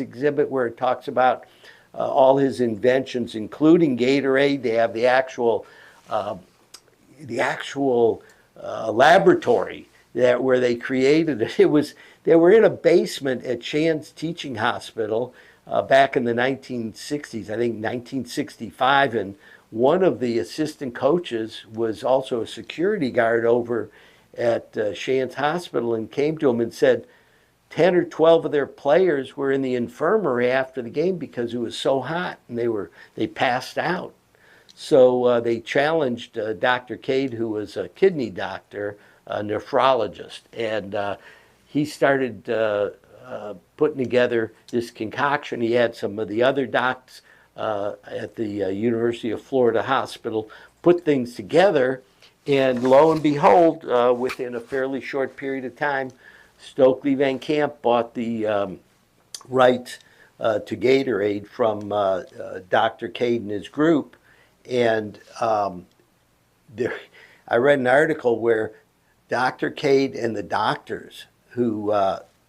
exhibit where it talks about all his inventions, including Gatorade. They have the actual laboratory where they created it. They were in a basement at Shands Teaching Hospital back in the 1960s, I think 1965, and one of the assistant coaches was also a security guard over at Shands Hospital and came to him and said 10 or 12 of their players were in the infirmary after the game because it was so hot and they passed out. So they challenged Dr. Cade, who was a kidney doctor, a nephrologist, and he started putting together this concoction. He had some of the other docs at the University of Florida Hospital put things together, and lo and behold, within a fairly short period of time, Stokely Van Camp bought the rights to Gatorade from Dr. Cade and his group. And I read an article where Dr. Cade and the doctors who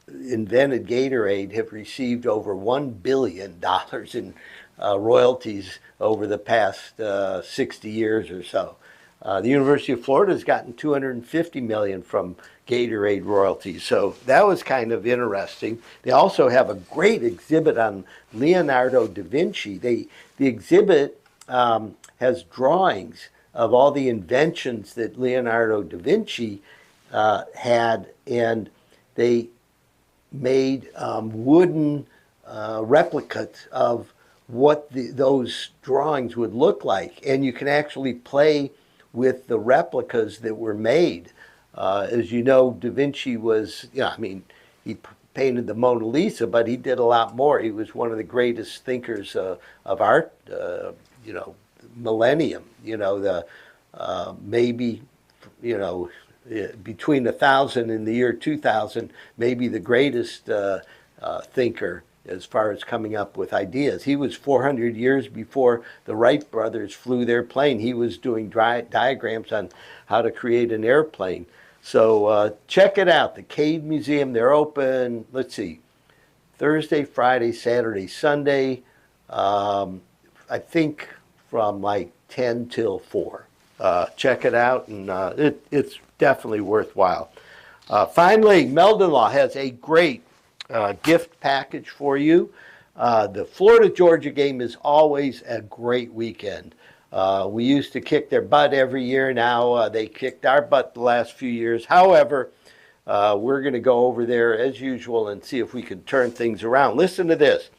invented Gatorade have received over $1 billion in royalties over the past 60 years or so. The University of Florida has gotten $250 million from Gatorade royalties. So that was kind of interesting. They also have a great exhibit on Leonardo da Vinci. The exhibit has drawings of all the inventions that Leonardo da Vinci had, and they made wooden replicas of what those drawings would look like. And you can actually play with the replicas that were made. As you know, Da Vinci was, he painted the Mona Lisa, but he did a lot more. He was one of the greatest thinkers of art, millennium, between 1,000 and the year 2000, maybe the greatest thinker as far as coming up with ideas. He was 400 years before the Wright brothers flew their plane. He was doing diagrams on how to create an airplane. So check it out, the Cade Museum. They're open, Thursday, Friday, Saturday, Sunday, I think from like 10 till 4. Check it out, and it's definitely worthwhile. Finally, Meldon Law has a great gift package for you. The Florida-Georgia game is always a great weekend. We used to kick their butt every year. Now they kicked our butt the last few years. However, we're going to go over there as usual and see if we can turn things around. Listen to this.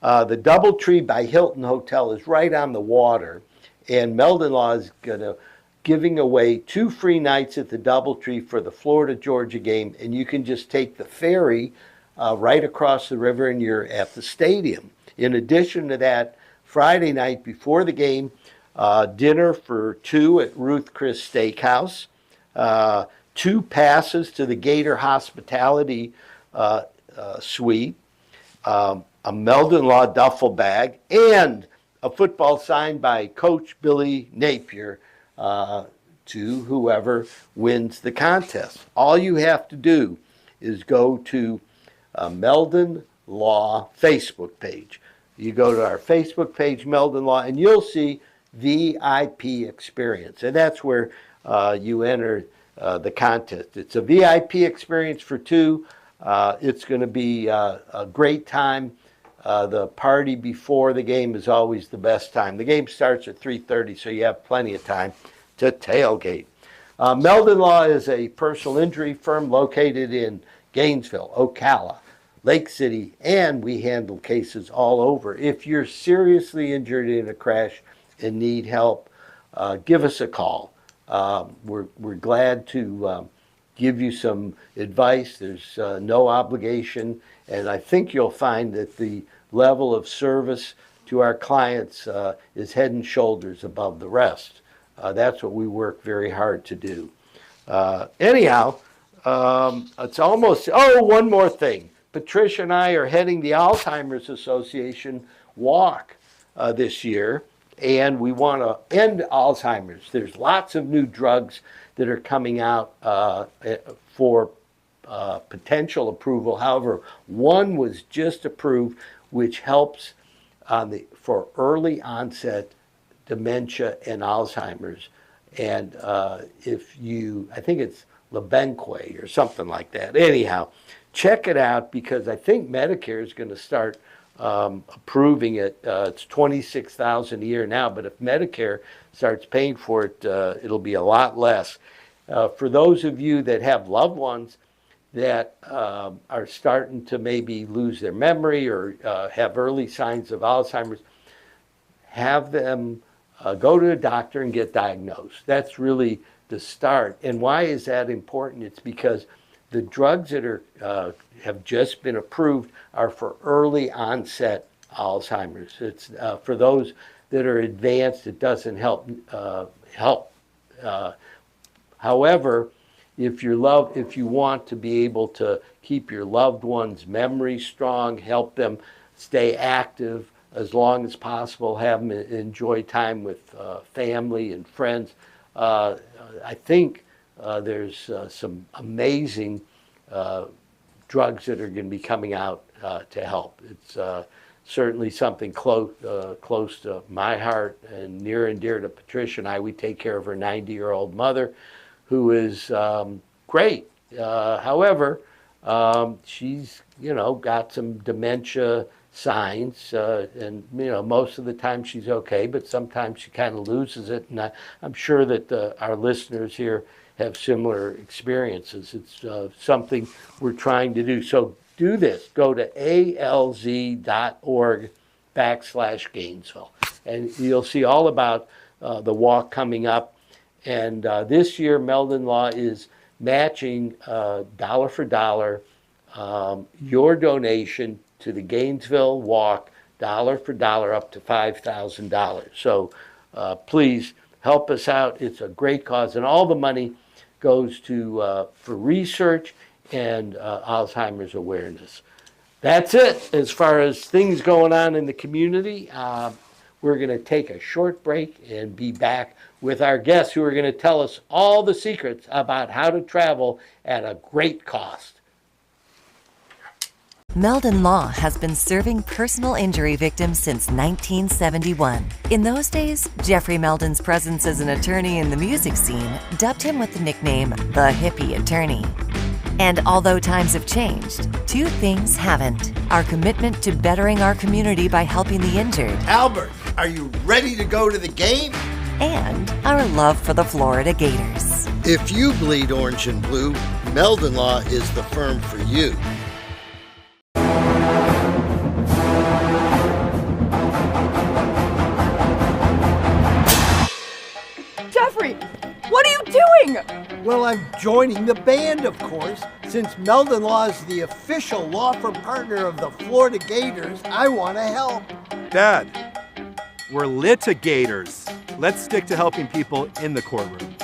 The DoubleTree by Hilton Hotel is right on the water, and Meldon Law is giving away 2 free nights at the DoubleTree for the Florida-Georgia game, and you can just take the ferry right across the river and you're at the stadium. In addition to that, Friday night before the game, dinner for 2 at Ruth Chris Steakhouse, 2 passes to the Gator Hospitality Suite, a Meldon Law duffel bag, and a football signed by Coach Billy Napier to whoever wins the contest. All you have to do is go to Meldon Law Facebook page. You go to our Facebook page, Meldon Law, and you'll see VIP experience. And that's where you enter the contest. It's a VIP experience for 2. It's going to be a great time. The party before the game is always the best time. The game starts at 3:30, so you have plenty of time to tailgate. Meldon Law is a personal injury firm located in Gainesville, Ocala, Lake City, and we handle cases all over. If you're seriously injured in a crash and need help, give us a call. We're glad to give you some advice. There's no obligation, and I think you'll find that the level of service to our clients is head and shoulders above the rest. That's what we work very hard to do. Anyhow, it's almost, one more thing. Patricia and I are heading the Alzheimer's Association walk this year, and we want to end Alzheimer's. There's lots of new drugs that are coming out for potential approval. However, one was just approved, which helps for early onset dementia and Alzheimer's. And I think it's Lebenque or something like that. Anyhow, check it out, because I think Medicare is going to start approving it. It's $26,000 a year now, but if Medicare starts paying for it, it'll be a lot less. For those of you that have loved ones that are starting to maybe lose their memory or have early signs of Alzheimer's, have them go to a doctor and get diagnosed. That's really the start. And why is that important? It's because the drugs that have just been approved are for early onset Alzheimer's. It's for those that are advanced, it doesn't help. However, if you want to be able to keep your loved one's memory strong, help them stay active as long as possible, have them enjoy time with family and friends, I think there's some amazing drugs that are going to be coming out to help. It's certainly something close to my heart and near and dear to Patricia and I. We take care of her 90-year-old mother, who is great. However, she's got some dementia signs, and most of the time she's okay, but sometimes she kind of loses it. And I'm sure that our listeners here have similar experiences. It's something we're trying to do. So do this. Go to alz.org/Gainesville, and you'll see all about the walk coming up. And this year, Meldon Law is matching dollar for dollar your donation to the Gainesville Walk, dollar for dollar, up to $5,000. So please help us out. It's a great cause, and all the money goes to for research and Alzheimer's awareness. That's it as far as things going on in the community. We're going to take a short break and be back with our guests, who are going to tell us all the secrets about how to travel at a great cost. Meldon Law has been serving personal injury victims since 1971. In those days, Jeffrey Meldon's presence as an attorney in the music scene dubbed him with the nickname the Hippie Attorney. And although times have changed, two things haven't: our commitment to bettering our community by helping the injured. Albert, are you ready to go to the game? And our love for the Florida Gators. If you bleed orange and blue, Meldon Law is the firm for you. Jeffrey, what are you doing? Well, I'm joining the band, of course. Since Meldon Law is the official law firm partner of the Florida Gators, I want to help. Dad, we're litigators. Let's stick to helping people in the courtroom.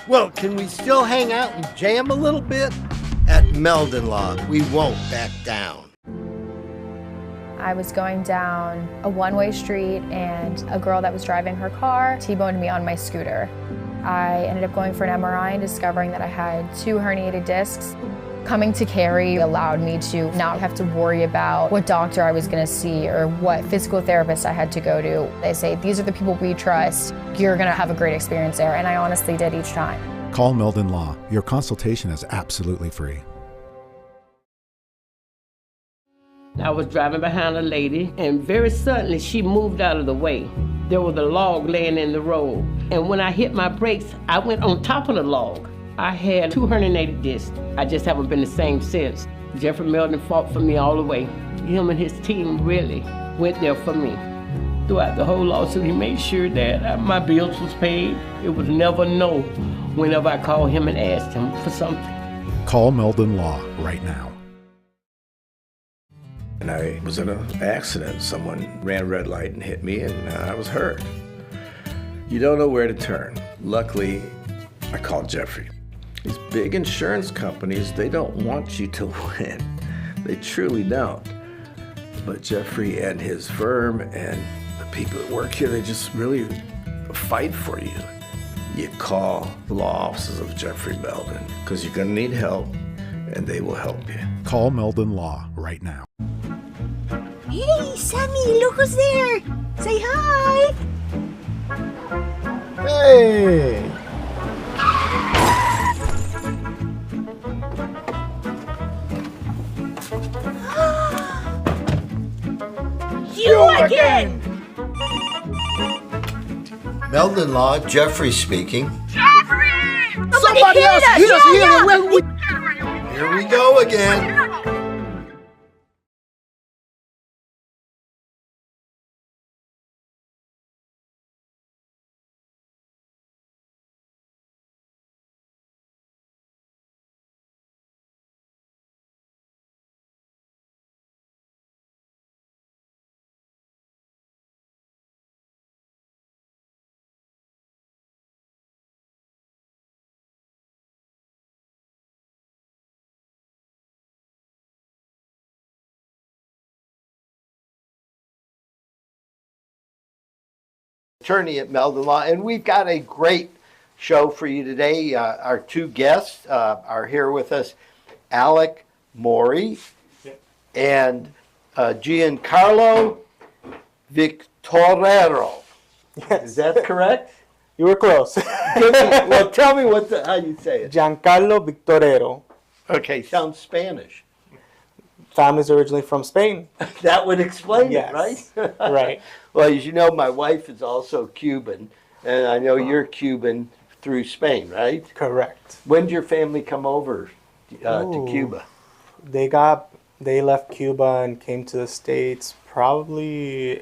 Well, can we still hang out and jam a little bit? At Meldon Law, we won't back down. I was going down a one-way street, and a girl that was driving her car T-boned me on my scooter. I ended up going for an MRI and discovering that I had 2 herniated discs. Coming to Cary allowed me to not have to worry about what doctor I was going to see or what physical therapist I had to go to. They say, these are the people we trust. You're going to have a great experience there. And I honestly did each time. Call Meldon Law. Your consultation is absolutely free. I was driving behind a lady, and very suddenly she moved out of the way. There was a log laying in the road, and when I hit my brakes, I went on top of the log. I had 2 herniated discs. I just haven't been the same since. Jeffrey Meldon fought for me all the way. Him and his team really went there for me. Throughout the whole lawsuit, he made sure that my bills was paid. It was never no whenever I called him and asked him for something. Call Meldon Law right now. And I was in an accident. Someone ran a red light and hit me, and I was hurt. You don't know where to turn. Luckily, I called Jeffrey. These big insurance companies, they don't want you to win. They truly don't. But Jeffrey and his firm and the people that work here, they just really fight for you. You call the law offices of Jeffrey Meldon because you're going to need help, and they will help you. Call Meldon Law right now. Hey, Sammy, look who's there. Say hi. Hey! You again. Meldon Law, Jeffrey speaking. Jeffrey! Somebody hit else us! hit us Yeah, here! Here we go again. Attorney at Meldon Law, and we've got a great show for you today. Our two guests are here with us, Alec Morey and Giancarlo Victorero. Yes. Is that correct? You were close. Well, tell me how you say it. Giancarlo Victorero. Okay, sounds Spanish. Family's originally from Spain. That would explain Yes. it, right? Right. Well, as you know, my wife is also Cuban, and I know you're Cuban through Spain, right? Correct. When did your family come over to Ooh. Cuba? They left Cuba and came to the States probably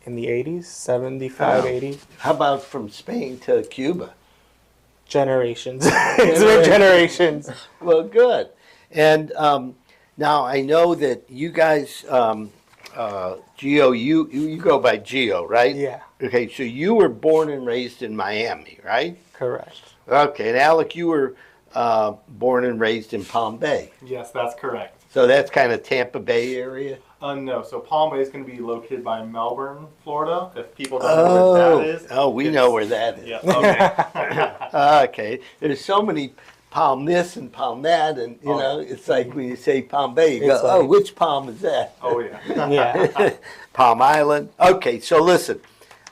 in the 80s, 75, Oh. 80. How about from Spain to Cuba? Generations. It's been generations. Well, good. And now I know that you guys, Gio, you go by Gio, right? Yeah, Okay, so you were born and raised in Miami, right? correct. Okay, and Alec, you were born and raised in Palm Bay. Yes, that's correct. So that's kind of Tampa Bay area? No, so Palm Bay is going to be located by Melbourne, Florida. If people don't know where that is. Oh, we know where that is. Yeah, okay. Okay, there's so many palm this and palm that, and you know, it's like when you say Palm Bay, you go, It's oh, like- which palm is that? Oh, yeah. Yeah. Palm Island. Okay, so listen,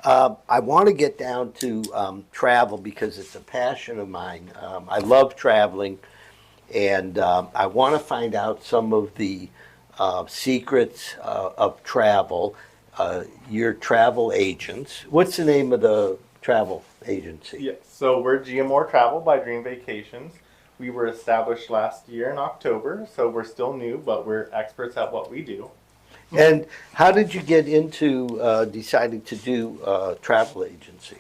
I want to get down to travel because it's a passion of mine. I love traveling, and I want to find out some of the secrets of travel. Your travel agents. What's the name of the travel agency? Yes, so we're GiaMore Travel by Dream Vacations. We were established last year in October, so we're still new, but we're experts at what we do. And how did you get into deciding to do a travel agency?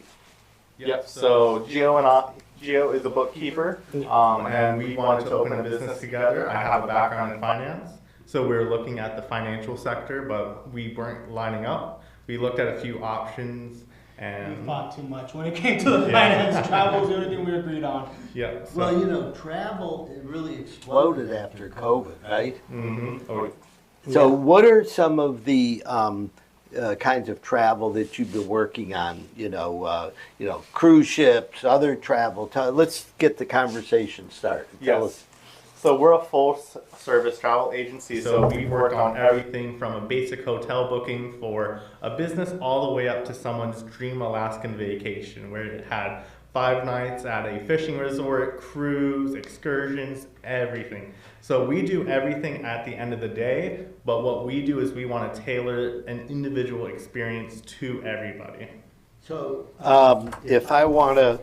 Yep, so Gio is a bookkeeper, and we wanted to open a business together. I have a background in finance, so we were looking at the financial sector, but we weren't lining up. We looked at a few options, and We fought too much when it came to the finance. Travel was the only thing we agreed on. yeah. So, Well, you know, travel it really exploded after COVID, right? oh, So, what are some of the kinds of travel that you've been working on? You know, cruise ships, other travel. Let's get the conversation started. Tell yes. us. So we're a full-service travel agency, so we've worked on everything from a basic hotel booking for a business all the way up to someone's dream Alaskan vacation, where it had 5 nights at a fishing resort, cruise, excursions, everything. So we do everything at the end of the day, but what we do is we want to tailor an individual experience to everybody. So, if I want to,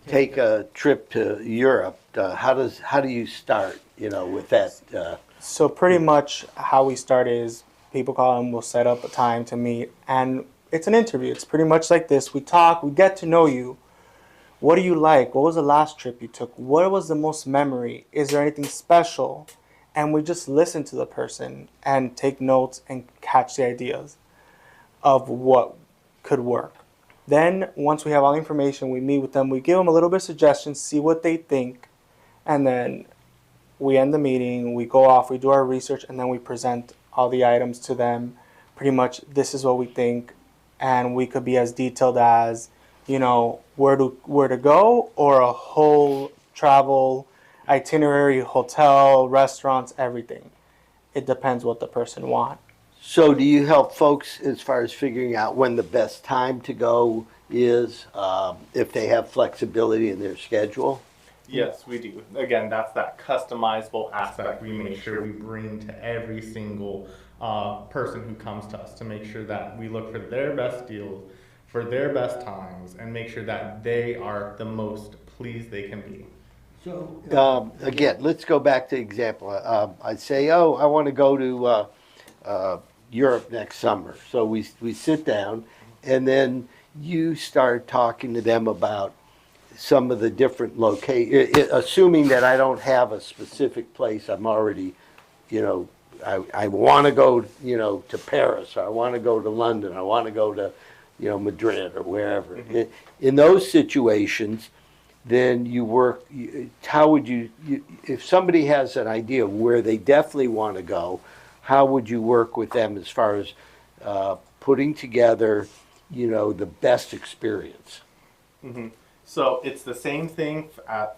take a trip to Europe, how do you start? With that. So pretty much how we start is people call and we'll set up a time to meet, and it's an interview. It's pretty much like this. We talk, we get to know you. What do you like? What was the last trip you took? What was the most memory? Is there anything special? And we just listen to the person and take notes and catch the ideas of what could work. Then once we have all the information, we meet with them, we give them a little bit of suggestions, see what they think, and then we end the meeting, we go off, we do our research, and then we present all the items to them. Pretty much, this is what we think, and we could be as detailed as, where to go, or a whole travel itinerary, hotel, restaurants, everything. It depends what the person wants. So do you help folks as far as figuring out when the best time to go is, if they have flexibility in their schedule? Yes, we do. Again, that's that customizable aspect we make sure we bring to every single person who comes to us, to make sure that we look for their best deals, for their best times, and make sure that they are the most pleased they can be. So again, let's go back to example. I'd say, oh, I want to go to Europe next summer. So we sit down, and then you start talking to them about some of the different locations, assuming that I don't have a specific place. I'm already, I want to go, to Paris, or I want to go to London, I want to go to, Madrid or wherever. Mm-hmm. In those situations, then you work, how would you, if somebody has an idea of where they definitely want to go, how would you work with them as far as putting together, the best experience? Mm-hmm. So it's the same thing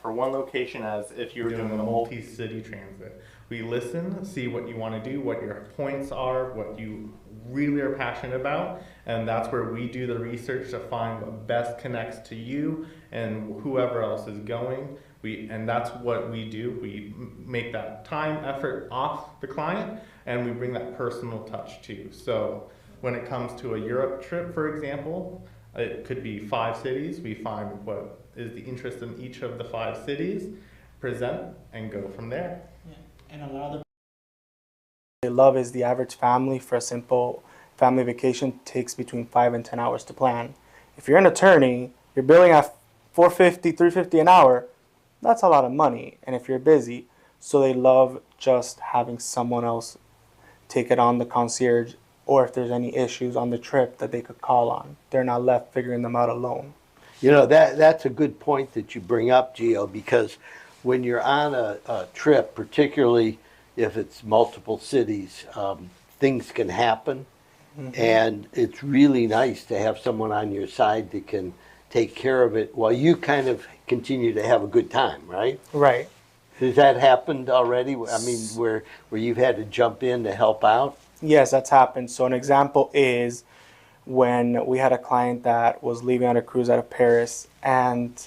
for one location as if you're doing a multi-city transit. We listen, see what you want to do, what your points are, what you really are passionate about, and that's where we do the research to find what best connects to you and whoever else is going. And that's what we do. We make that time, effort off the client, and we bring that personal touch too. So when it comes to a Europe trip, for example, it could be 5 cities. We find what is the interest in each of the 5 cities, present, and go from there. Yeah. And a lot of They love is the average family for a simple family vacation takes between 5 and 10 hours to plan. If you're an attorney, you're billing at $450, $350 an hour. That's a lot of money. And if you're busy, so they love just having someone else take it on, the concierge, or if there's any issues on the trip that they could call on. They're not left figuring them out alone. That's a good point that you bring up, Gio, because when you're on a trip, particularly if it's multiple cities, things can happen. Mm-hmm. And it's really nice to have someone on your side that can take care of it while you kind of continue to have a good time, right? Right. Has that happened already? I mean, where you've had to jump in to help out? Yes, that's happened. So an example is when we had a client that was leaving on a cruise out of Paris, and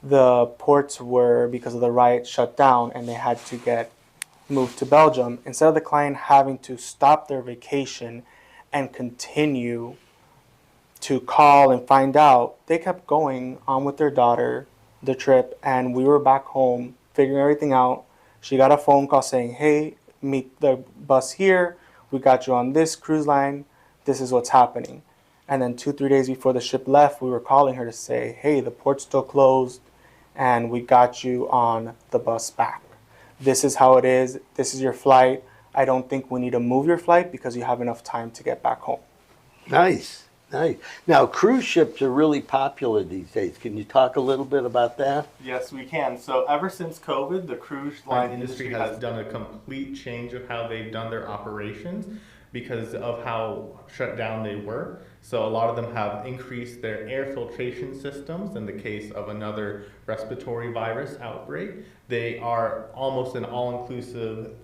the ports were, because of the riot, shut down, and they had to get moved to Belgium. Instead of the client having to stop their vacation and continue to call and find out, they kept going on with their daughter, the trip, and we were back home figuring everything out. She got a phone call saying, hey, meet the bus here. We got you on this cruise line. This is what's happening. And then 2-3 days before the ship left, we were calling her to say, hey, the port's still closed, and we got you on the bus back. This is how it is. This is your flight. I don't think we need to move your flight because you have enough time to get back home. Nice. Now, cruise ships are really popular these days. Can you talk a little bit about that? Yes, we can. So ever since COVID, the cruise line industry has done a complete change of how they've done their operations because of how shut down they were. So a lot of them have increased their air filtration systems in the case of another respiratory virus outbreak. They are almost an all-inclusive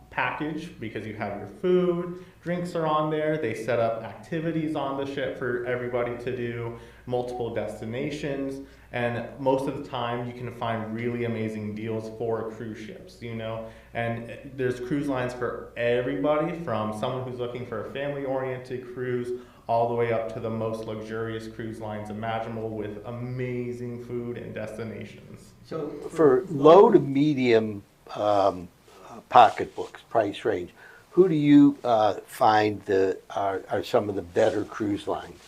package because you have your food, drinks are on there. They set up activities on the ship for everybody to do, multiple destinations, and most of the time you can find really amazing deals for cruise ships, and there's cruise lines for everybody, from someone who's looking for a family-oriented cruise all the way up to the most luxurious cruise lines imaginable with amazing food and destinations. So for low to medium pocketbooks, price range, who do you find are some of the better cruise lines?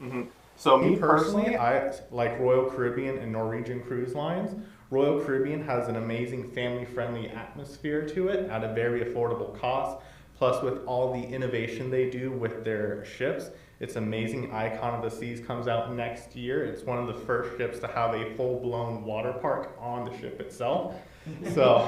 Mm-hmm. So me personally, I like Royal Caribbean and Norwegian Cruise Lines. Royal Caribbean has an amazing family-friendly atmosphere to it at a very affordable cost. Plus, with all the innovation they do with their ships, it's amazing. Icon of the Seas comes out next year. It's one of the first ships to have a full-blown water park on the ship itself. So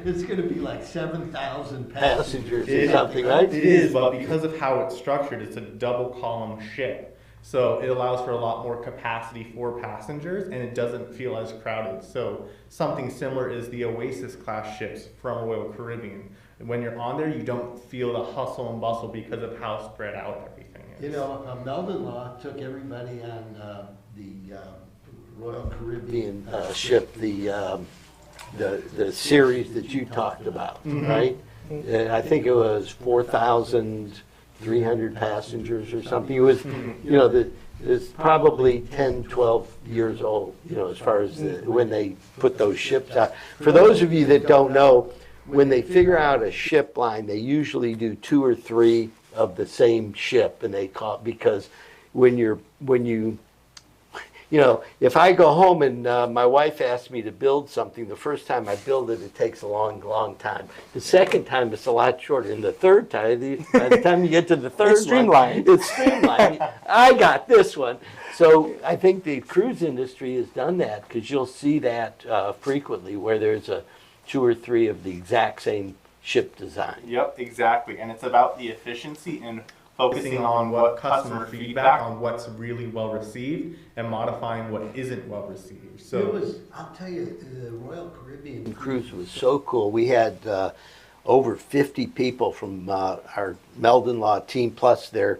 it's going to be like 7,000 passengers or something, right? It is, but because of how it's structured, it's a double column ship. So it allows for a lot more capacity for passengers, and it doesn't feel as crowded. So something similar is the Oasis class ships from Royal Caribbean. When you're on there, you don't feel the hustle and bustle because of how spread out everything is. You know, Meldon Law took everybody on the Royal Caribbean ship, the series that you talked about, right? I think it was 4,300 passengers or something. It was, you know, it's probably 10, 12 years old, you know, as far as when they put those ships out. For those of you that don't know, when they figure out a ship line, they usually do 2 or 3 of the same ship, and they call it, because when you know, if I go home and my wife asks me to build something, the first time I build it, it takes a long, long time. The second time, it's a lot shorter. And the third time, by the time you get to the third It's streamlined. one, it's streamlined. I got this one. So I think the cruise industry has done that, because you'll see that frequently, where there's 2 or 3 of the exact same ship design. Yep, exactly. And it's about the efficiency and focusing on what customer feedback on what's really well received and modifying what isn't well received. So it was, I'll tell you, the Royal Caribbean cruise was so cool. We had over 50 people from our Meldon Law team, plus their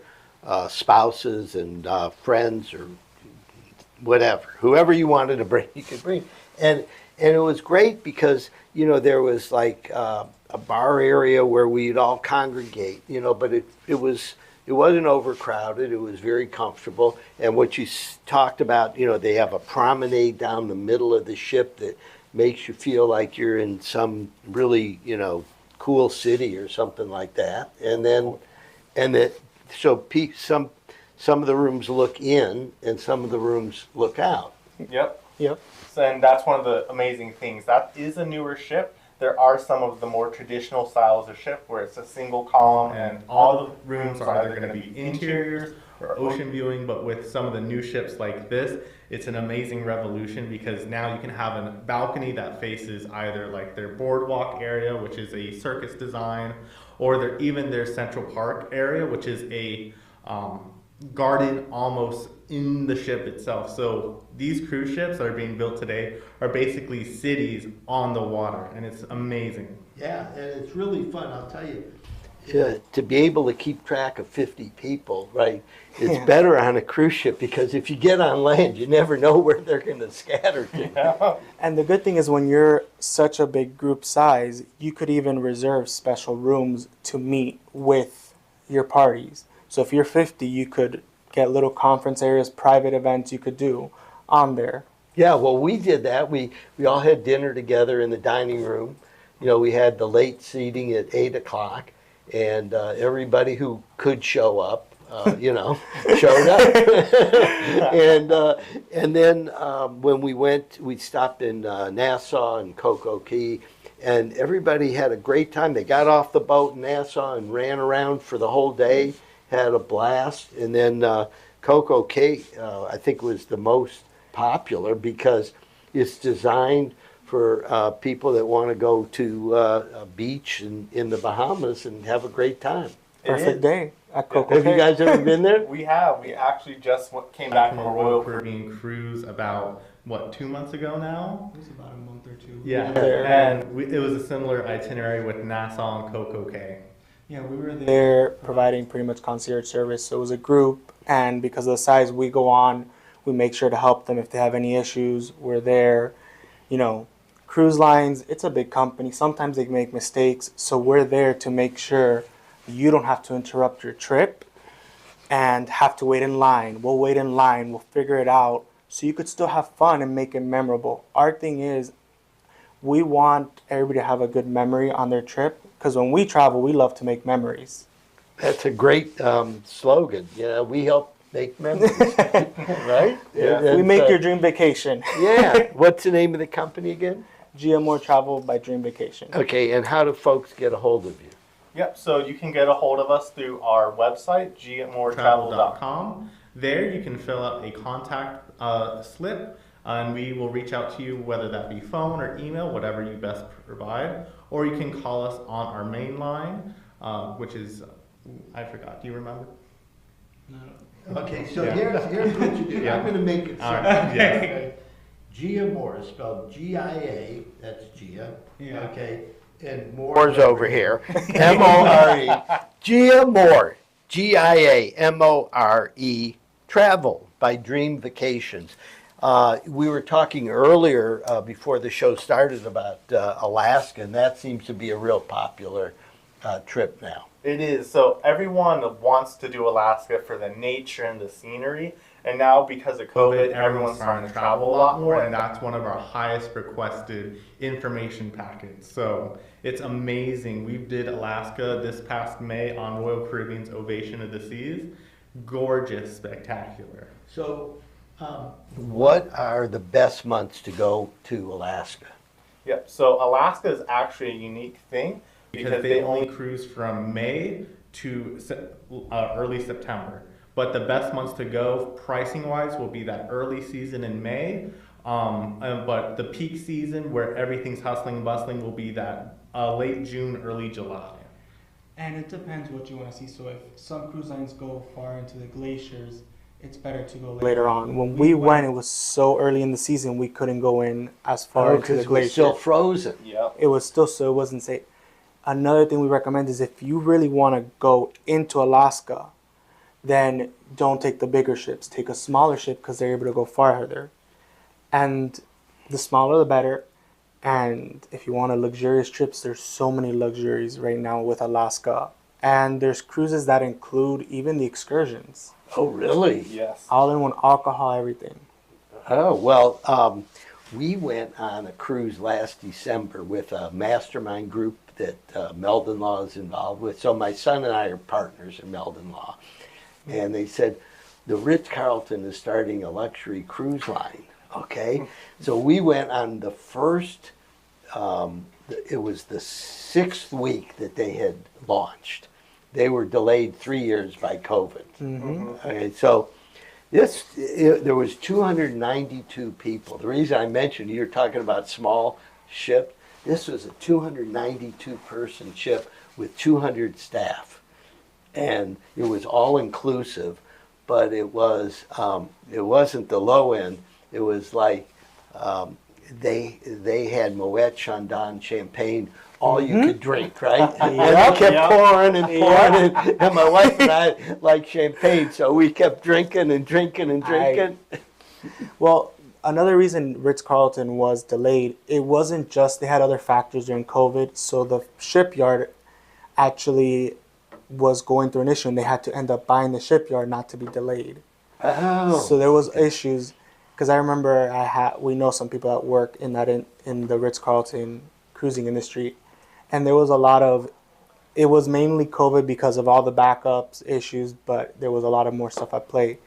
spouses and friends or whatever. Whoever you wanted to bring, you could bring. And it was great because, you know, there was like a bar area where we'd all congregate, you know, but it wasn't overcrowded. It was very comfortable. And what you talked about, you know, they have a promenade down the middle of the ship that makes you feel like you're in some really, you know, cool city or something like that. And so some of the rooms look in and some of the rooms look out. Yep. Yep. And that's one of the amazing things. That is a newer ship. There are some of the more traditional styles of ship where it's a single column and all the rooms are either going to be interiors or ocean viewing, but with some of the new ships like this, it's an amazing revolution because now you can have a balcony that faces either like their boardwalk area, which is a circus design, or even their Central Park area, which is a garden almost in the ship itself. So these cruise ships that are being built today are basically cities on the water, and it's amazing. Yeah, and it's really fun, I'll tell you. To be able to keep track of 50 people, right? It's better on a cruise ship because if you get on land, you never know where they're going to scatter to. Yeah. And the good thing is when you're such a big group size, you could even reserve special rooms to meet with your parties. So if you're 50, you could get little conference areas, private events you could do on there. Yeah, well, we did that. We all had dinner together in the dining room. You know, we had the late seating at 8 o'clock, and everybody who could show up, you know, showed up. and then when we stopped in Nassau and Coco Cay, and everybody had a great time. They got off the boat in Nassau and ran around for the whole day. Had a blast, and then Coco Cay, I think, was the most popular because it's designed for people that want to go to a beach in the Bahamas and have a great time. Perfect day at Coco Have Cay. you guys ever been there? We have. We actually just came back from a Royal Caribbean cruise about, 2 months ago now? It was about a month or 2. Yeah, and it was a similar itinerary with Nassau and Coco Cay. Yeah, we were there providing pretty much concierge service. So it was a group, and because of the size we go on, we make sure to help them if they have any issues. We're there. You know, cruise lines, it's a big company. Sometimes they make mistakes, so we're there to make sure you don't have to interrupt your trip and have to wait in line. We'll wait in line. We'll figure it out so you could still have fun and make it memorable. Our thing is we want everybody to have a good memory on their trip. Because when we travel, we love to make memories. That's a great slogan. Yeah, we help make memories, right? Yeah. We make your dream vacation. Yeah. What's the name of the company again? GiaMore Travel by Dream Vacation. Okay, and how do folks get a hold of you? Yep, so you can get a hold of us through our website, GiaMoreTravel.com. There you can fill out a contact slip, and we will reach out to you, whether that be phone or email, whatever you best provide. Or you can call us on our main line, which is, I forgot, do you remember? Okay, so Yeah. here's what you do. Yeah. I'm going to make it All simple. right. Yes. Okay. GiaMore is spelled G-I-A, that's Gia. Yeah. Okay, and Moore's over here. M-O-R-E. GiaMore, G-I-A-M-O-R-E, Travel by Dream Vacations. We were talking earlier before the show started about Alaska, and that seems to be a real popular trip now. It is. So everyone wants to do Alaska for the nature and the scenery. And now because of COVID, everyone's starting to travel a lot more. and that's one of our highest requested information packets. So it's amazing. We did Alaska this past May on Royal Caribbean's Ovation of the Seas. Gorgeous, spectacular. So, what are the best months to go to Alaska? Yep. So Alaska is actually a unique thing Because they only cruise from May to early September. But the best months to go, pricing-wise, will be that early season in May. But the peak season, where everything's hustling and bustling, will be that late June, early July. And it depends what you want to see. So if some cruise lines go far into the glaciers, it's better to go later on. When we went, it was so early in the season we couldn't go in as far into the Because glacier. it's still frozen. Yep. It was still so it wasn't safe. Another thing we recommend is if you really want to go into Alaska, then don't take the bigger ships. Take a smaller ship because they're able to go farther. And the smaller the better. And if you want a luxurious trips, there's so many luxuries right now with Alaska. And there's cruises that include even the excursions. Oh, really? Yes. All in one, alcohol, everything. Oh, well, we went on a cruise last December with a mastermind group that Meldon Law is involved with. So my son and I are partners in Meldon Law. And they said, the Ritz-Carlton is starting a luxury cruise line. Okay? So we went on the first, it was the 6th week that they had launched. They were delayed 3 years by COVID. Mm-hmm. Okay, so there was 292 people. The reason I mentioned, you're talking about small ship, this was a 292 person ship with 200 staff. And it was all inclusive, but it wasn't the low end. It was like they had Moet Chandon champagne, all you could drink, right? And they kept pouring and pouring, and my wife and I like champagne, so we kept drinking and drinking and drinking. Well, another reason Ritz-Carlton was delayed, it wasn't just, they had other factors during COVID, so the shipyard actually was going through an issue and they had to end up buying the shipyard not to be delayed. Oh. So there was issues, because I remember we know some people that work in the Ritz-Carlton cruising industry, and there was a lot of, it was mainly COVID because of all the backups issues, but there was a lot of more stuff at play.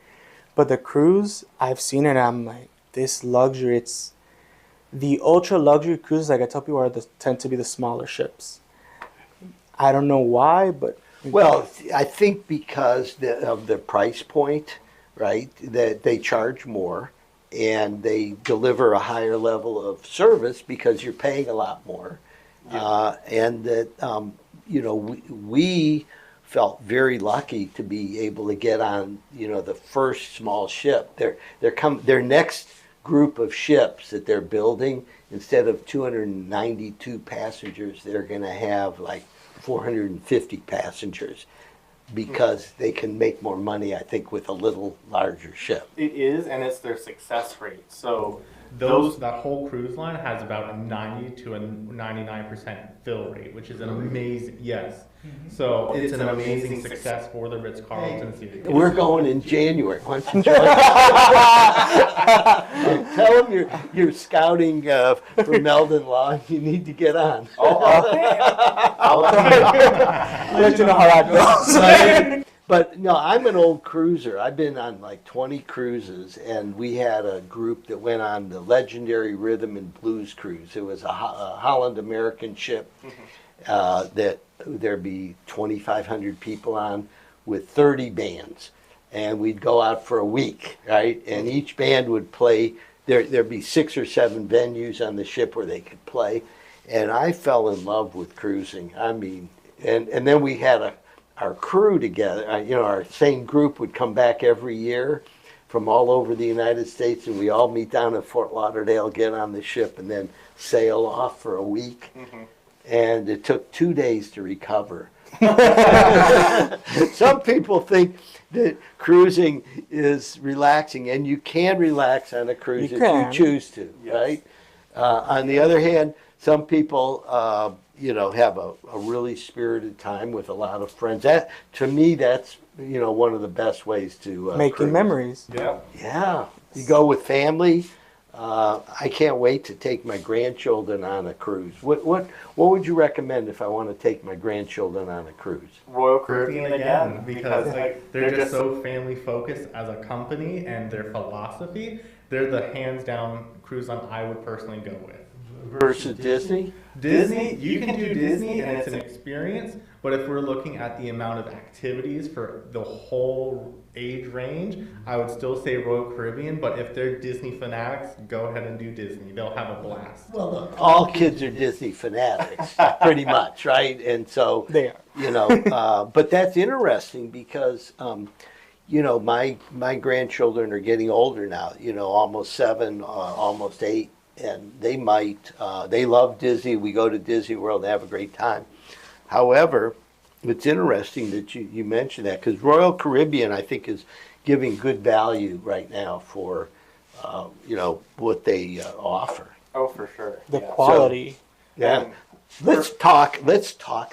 But the cruise, I've seen it, and I'm like, this luxury, it's the ultra luxury cruises, like I tell people, tend to be the smaller ships. I don't know why, but Well, I think because of the price point, right, that they charge more and they deliver a higher level of service because you're paying a lot more. And that, we felt very lucky to be able to get on, the first small ship. Their next group of ships that they're building, instead of 292 passengers, they're going to have like 450 passengers because they can make more money, I think, with a little larger ship. It is, and it's their success rate. So That whole cruise line has about a 90 to a 99% fill rate, which is an amazing, yes. So it's an amazing success for the Ritz-Carlton series. We're going in January. Why don't you join us? Tell them you're scouting for Meldon Law. You need to get on. I'll let you know how that goes. But no, I'm an old cruiser. I've been on like 20 cruises, and we had a group that went on the legendary Rhythm and Blues cruise. It was a Holland-American ship that there'd be 2,500 people on with 30 bands. And we'd go out for a week, right? And each band would play. There'd be 6 or 7 venues on the ship where they could play. And I fell in love with cruising. I mean, and then we had our crew together. Our same group would come back every year from all over the United States, and we all meet down at Fort Lauderdale, get on the ship, and then sail off for a week. And it took 2 days to recover. Some people think that cruising is relaxing, and you can relax on a cruise if you choose to, right? On the other hand, some people, have a really spirited time with a lot of friends. That, to me, that's one of the best ways to making cruise. memories. Yeah. You go with family. I can't wait to take my grandchildren on a cruise. What would you recommend if I want to take my grandchildren on a cruise? Royal Caribbean again, because they're just so family focused as a company and their philosophy. They're the hands down cruise line I would personally go with. Versus Disney? Disney, you can do Disney and it's an experience, but if we're looking at the amount of activities for the whole age range, I would still say Royal Caribbean, but if they're Disney fanatics, go ahead and do Disney. They'll have a blast. Well, look, all kids are Disney fanatics, pretty much, right? And so, they are. But that's interesting because, my grandchildren are getting older now, almost 7, almost 8. And they love Disney. We go to Disney World and have a great time. However, it's interesting that you mentioned that, because Royal Caribbean, I think, is giving good value right now for, what they offer. Oh, for sure. The quality. So, let's talk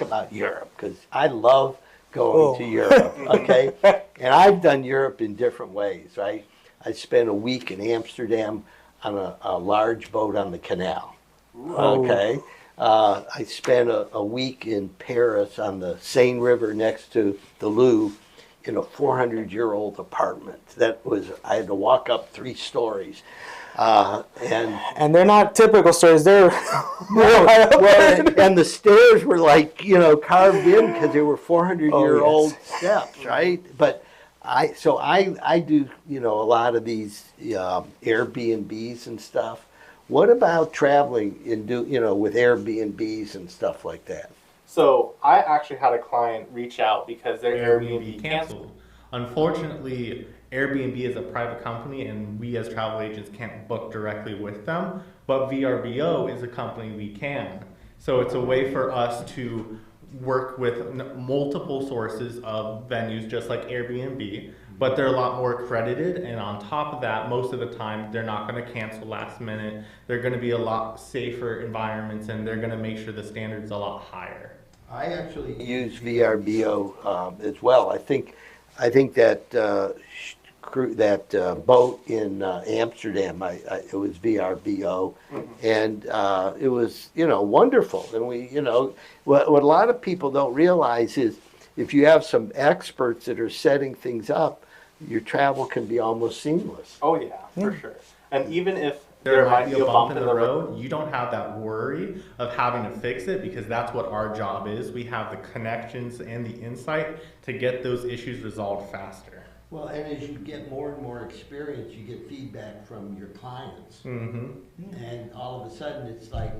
about Europe, because I love going to Europe, okay? And I've done Europe in different ways, right? I spent a week in Amsterdam on a large boat on the canal. Okay. I spent a week in Paris on the Seine River next to the Louvre in a 400-year-old apartment. I had to walk up 3 stories. And they're not typical stories. They're and the stairs were carved in because they were 400-year-old steps, right? But I do a lot of these Airbnbs and stuff. What about traveling with Airbnbs and stuff like that? So I actually had a client reach out because their Airbnb canceled. Unfortunately, Airbnb is a private company and we as travel agents can't book directly with them, but VRBO is a company we can. So it's a way for us to work with multiple sources of venues just like Airbnb, but they're a lot more accredited, and on top of that, most of the time they're not going to cancel last minute. They're going to be a lot safer environments, and they're going to make sure the standard's a lot higher. I actually use VRBO as well. I think that boat in Amsterdam, it was VRBO, and it was wonderful. And we what a lot of people don't realize is if you have some experts that are setting things up, your travel can be almost seamless. Oh yeah, for sure. And even if there might be a bump in the road, you don't have that worry of having to fix it, because that's what our job is. We have the connections and the insight to get those issues resolved faster. Well, and as you get more and more experience, you get feedback from your clients. And all of a sudden it's like,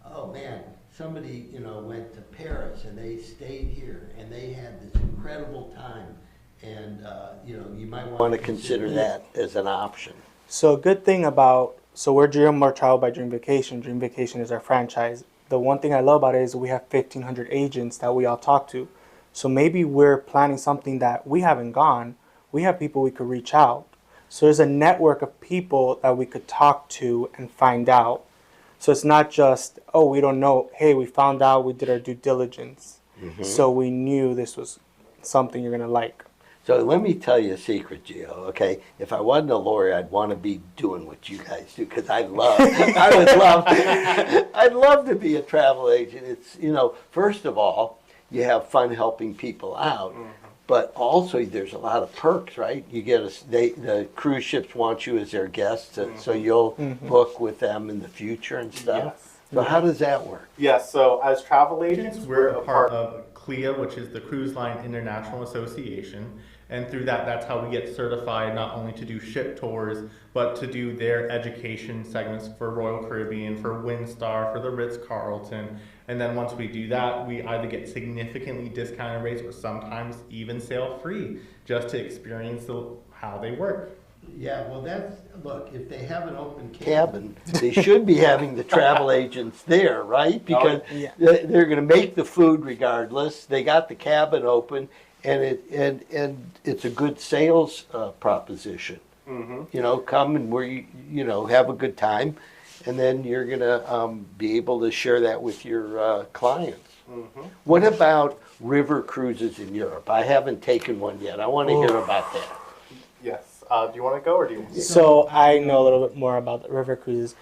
oh man, somebody went to Paris and they stayed here and they had this incredible time. And you might want to consider that as an option. So a good thing we're GiaMore Travel by Dream Vacation. Dream Vacation is our franchise. The one thing I love about it is we have 1,500 agents that we all talk to. So maybe we're planning something that we haven't gone. We have people we could reach out. So there's a network of people that we could talk to and find out. So it's not just, we don't know. Hey, we found out, we did our due diligence. So we knew this was something you're going to like. So let me tell you a secret, Gio, okay? If I wasn't a lawyer, I'd want to be doing what you guys do, because I'd love to be a travel agent. It's, first of all, you have fun helping people out, but also there's a lot of perks, right? You get the cruise ships want you as their guest, so you'll book with them in the future and stuff. Yes. So how does that work? Yes, so as travel agents, We're a part of CLIA, which is the Cruise Line International Association. And through that, that's how we get certified not only to do ship tours, but to do their education segments for Royal Caribbean, for Windstar, for the Ritz-Carlton. And then once we do that, we either get significantly discounted rates or sometimes even sail free, just to experience how they work. Yeah, well, look, if they have an open cabin, they should be having the travel agents there, right? Because they're going to make the food regardless. They got the cabin open, and it's a good sales proposition. Mm-hmm. Come and have a good time, and then you're going to be able to share that with your clients. Mm-hmm. What about river cruises in Europe? I haven't taken one yet. I want to hear about that. Yes. Do you want to go or do you want to? So I know a little bit more about the river cruises.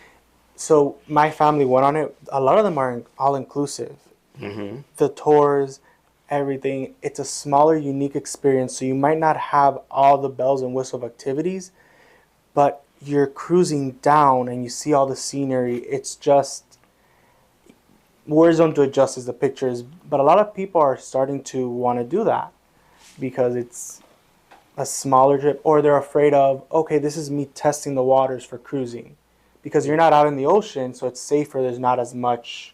So my family went on it. A lot of them are all inclusive. Mm-hmm. The tours, everything. It's a smaller, unique experience. So you might not have all the bells and whistles of activities, but you're cruising down and you see all the scenery. It's just, words don't do it justice, the pictures. But a lot of people are starting to want to do that because it's a smaller trip, or they're afraid of, okay, this is me testing the waters for cruising, because you're not out in the ocean, so it's safer. There's not as much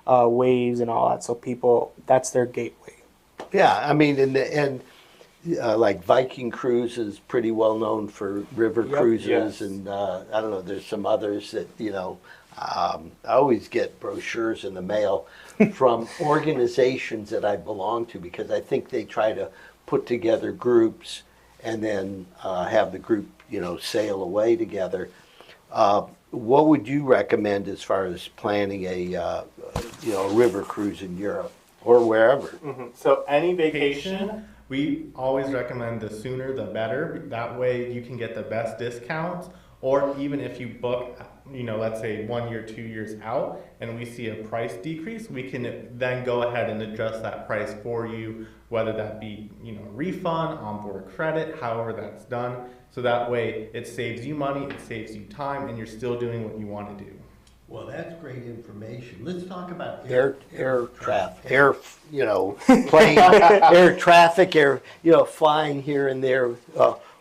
waves and all that, so people, that's their gateway. Yeah, I mean, like Viking Cruise is pretty well known for river cruises, yes. And I don't know, there's some others that, I always get brochures in the mail from organizations that I belong to, because I think they try to put together groups and then have the group, sail away together. What would you recommend as far as planning a river cruise in Europe or wherever? Mm-hmm. So any vacation, we always recommend the sooner the better. That way you can get the best discounts. Or even if you book, let's say 1 year, 2 years out, and we see a price decrease, we can then go ahead and adjust that price for you, whether that be, refund, onboard credit, however that's done. So that way it saves you money, it saves you time, and you're still doing what you want to do. Well, that's great information. Let's talk about air traffic, plane, air traffic, flying here and there.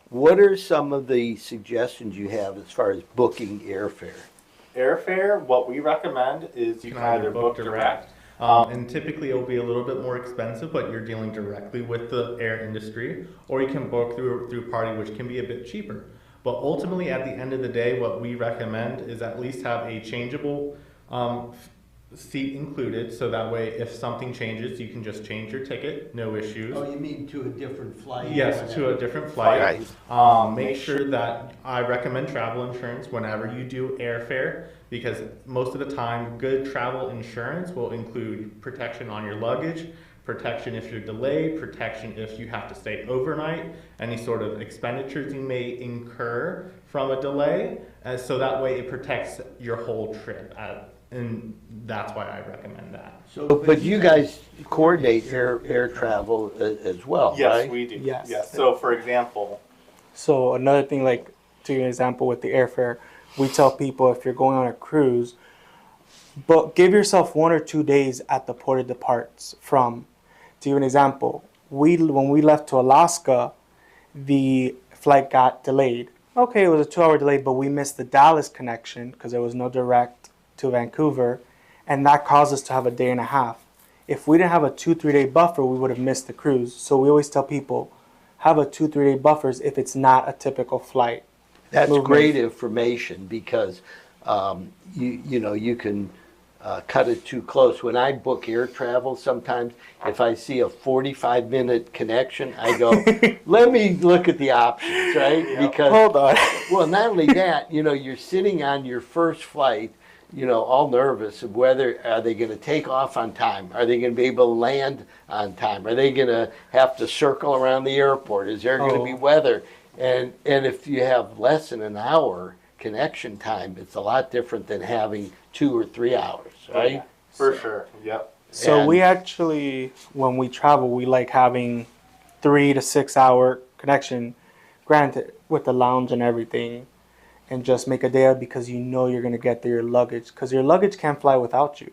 What are some of the suggestions you have as far as booking airfare? Airfare, what we recommend is you can either book direct. And typically it'll be a little bit more expensive, but you're dealing directly with the air industry, or you can book through party, which can be a bit cheaper. But ultimately, at the end of the day, what we recommend is at least have a changeable seat included, so that way if something changes, you can just change your ticket, no issues. Oh, you mean to a different flight? Yes, to a different flight. Right. Make sure that I recommend travel insurance whenever you do airfare, because most of the time, good travel insurance will include protection on your luggage, protection if you're delayed, protection if you have to stay overnight, any sort of expenditures you may incur from a delay, and so that way it protects your whole trip. And that's why I recommend that. So, but you guys coordinate air travel as well, yes, right? Yes, we do. Yes. So, for example. So another thing, like to give you an example with the airfare, we tell people if you're going on a cruise, but give yourself 1 or 2 days at the port it departs from. To give you an example, when we left to Alaska, the flight got delayed. Okay, it was a 2-hour delay, but we missed the Dallas connection because there was no direct to Vancouver, and that caused us to have a day and a half. If we didn't have a 2-3 day buffer, we would have missed the cruise. So we always tell people, have a 2-3 day buffers if it's not a typical flight. That's great information, because you can cut it too close. When I book air travel, sometimes if I see a 45-minute connection, I go, let me look at the options, right? Yep. Because hold on. Well, not only that, you're sitting on your first flight, all nervous of whether are they going to take off on time? Are they going to be able to land on time? Are they going to have to circle around the airport? Is there going to be weather? And if you have less than an hour connection time, it's a lot different than having 2 or 3 hours, right? Yeah, for sure. Yep. So we actually, when we travel, we like having 3 to 6 hour connection, granted with the lounge and everything, and just make a day out because you're going to get there your luggage, because your luggage can't fly without you.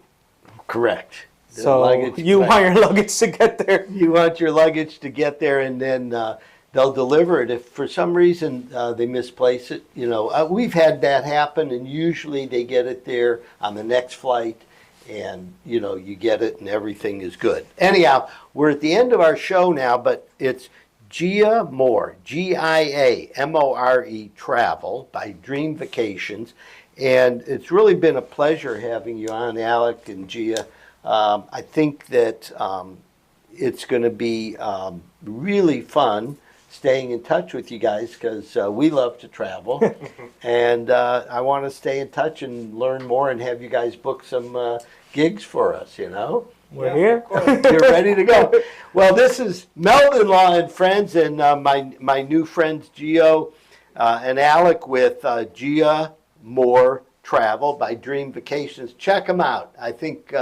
Correct. So you want your luggage to get there. You want your luggage to get there, and then they'll deliver it. If for some reason they misplace it, we've had that happen, and usually they get it there on the next flight, and you get it and everything is good. Anyhow, we're at the end of our show now, but it's GiaMore, GiaMore Travel by Dream Vacations, and it's really been a pleasure having you on, Alec and Gia. I think that it's going to be really fun staying in touch with you guys, because we love to travel, and I want to stay in touch and learn more and have you guys book some gigs for us, We're here. You're ready to go. Well, this is Meldon Law and Friends, and my new friends Gio and Alec with GiaMore Travel by Dream Vacations. Check them out. I think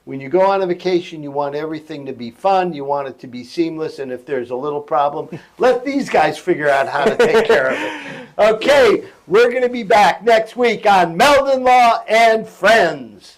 when you go on a vacation, you want everything to be fun. You want it to be seamless. And if there's a little problem, let these guys figure out how to take care of it. Okay, we're going to be back next week on Meldon Law and Friends.